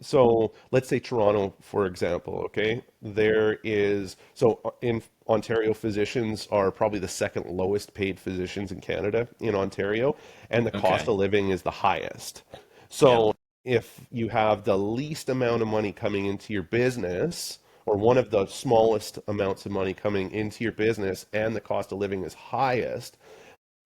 So let's say Toronto, for example, okay? In Ontario, physicians are probably the second lowest paid physicians in Canada in Ontario, and the cost Okay. of living is the highest. Yep. So if you have the least amount of money coming into your business, or one of the smallest amounts of money coming into your business, and the cost of living is highest,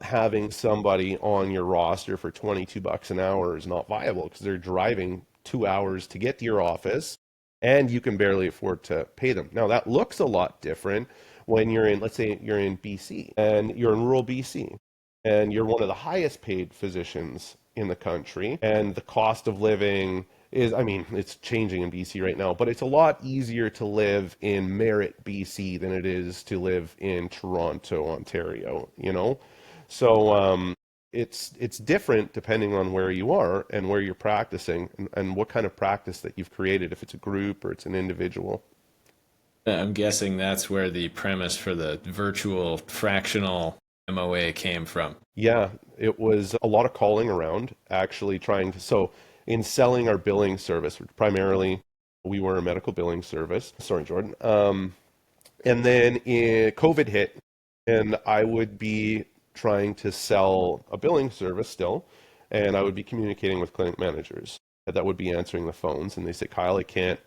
having somebody on your roster for 22 bucks an hour is not viable because they're driving 2 hours to get to your office and you can barely afford to pay them. Now that looks a lot different when you're in, let's say you're in BC and you're in rural BC and you're one of the highest paid physicians in the country and the cost of living is, I mean, it's changing in BC right now, but it's a lot easier to live in Merritt, BC than it is to live in Toronto, Ontario, you know? So it's different depending on where you are and where you're practicing and what kind of practice that you've created, if it's a group or it's an individual. I'm guessing that's where the premise for the virtual fractional MOA came from. Yeah, it was a lot of calling around, actually trying to. So in selling our billing service, primarily we were a medical billing service. Sorry, Jordan. And then COVID hit, and I would be trying to sell a billing service still, and I would be communicating with clinic managers that would be answering the phones, and they say, Kyle, I can't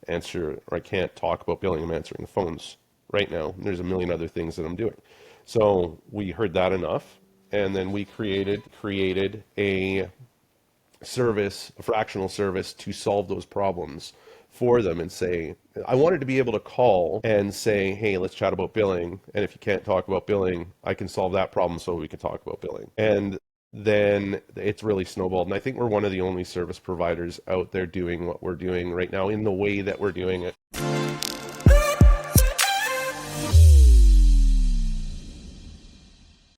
answer or I can't talk about billing. I'm answering the phones right now. And there's a million other things that I'm doing. So we heard that enough, and then we created a service, a fractional service to solve those problems for them and say, I wanted to be able to call and say, hey, let's chat about billing. And if you can't talk about billing, I can solve that problem so we can talk about billing. And then it's really snowballed. And I think we're one of the only service providers out there doing what we're doing right now in the way that we're doing it.